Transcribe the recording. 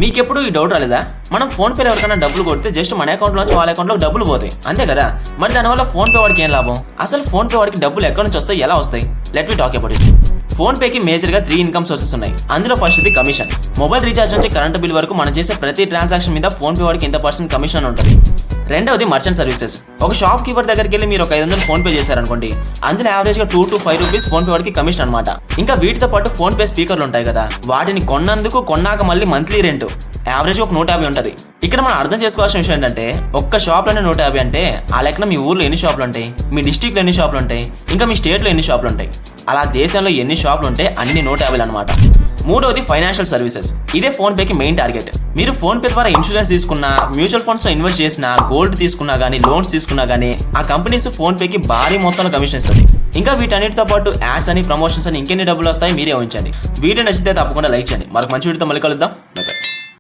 మీకెప్పుడు ఈ డౌట్ రాలేదా? మనం ఫోన్ పేలో ఎవరికైనా డబ్బులు కొడితే జస్ట్ మన అకౌంట్ నుంచి వాళ్ళ అకౌంట్ లో డబ్బులు పోతాయి, అంతే కదా? మరి దానివల్ల ఫోన్ పే వాడికి ఏం లాభం? అసలు ఫోన్ పే వాడికి డబ్బులు ఎక్కడి నుంచి వస్తాయి, ఎలా వస్తాయి? Let me talk about it. ఫోన్ పేకి మేజర్ గా 3 ఇన్కమ్ సోర్సెస్ ఉన్నాయి. అందులో ఫస్ట్ ఇది కమిషన్. మొబైల్ రీఛార్జ్ నుంచి కరెంట్ బిల్ వరకు మనం చేసే ప్రతి ట్రాన్సాక్షన్ మీద ఫోన్ పే వాడికి ఇంత% కమిషన్ ఉంటుంది. రెండవది మర్చెంట్ సర్వీసెస్. ఒక షాప్ కీపర్ దగ్గరికి వెళ్ళి మీరు ఒక 500 ఫోన్ పే చేశారనుకోండి, అందులో యావరేజ్ గా 2 to 5 రూపీస్ ఫోన్ పే వాడికి కమిషన్ అనమాట. ఇంకా వీటితో పాటు ఫోన్ పే స్పీకర్లు ఉంటాయి కదా, వాటిని కొన్నాక మళ్ళీ మంత్లీ రెంట్ యావరేజ్ ఒక 150 ఉంటుంది. ఇక్కడ మనం అర్థం చేసుకోవాల్సిన విషయం ఏంటంటే, ఒక్క షాప్ లోనే 150 అంటే ఆ లెక్కన మీ ఊర్లో ఎన్ని షాపులు ఉంటాయి, మీ డిస్ట్రిక్ట్ లో ఎన్ని షాపులు ఉంటాయి, ఇంకా మీ స్టేట్ లో ఎన్ని షాపులు ఉంటాయి, అలా దేశంలో ఎన్ని షాపులు ఉంటాయి అన్ని 150 అనమాట. మూడవది ఫైనాన్షియల్ సర్వీసెస్. ఇదే ఫోన్ పేకి మెయిన్ టార్గెట్. మీరు ఫోన్ పే ద్వారా ఇన్సూరెన్స్ తీసుకున్నా, మ్యూచువల్ ఫండ్స్ లో ఇన్వెస్ట్ చేసినా, గోల్డ్ తీసుకున్నా గానీ, లోన్స్ తీసుకున్నా గానీ ఆ కంపెనీస్ ఫోన్ పేకి భారీ మొత్తంలో కమిషన్ ఇస్తుంది. ఇంకా వీటన్నిటితో పాటు యాడ్స్ అని, ప్రమోషన్స్ అని ఇంకెన్ని డబ్బులు వస్తాయి మీరే ఊహించండి. వీడియో నచ్చితే తప్పకుండా లైక్ చేయండి. మరొక మంచి వీడియోతో మళ్ళీ కలుద్దాం.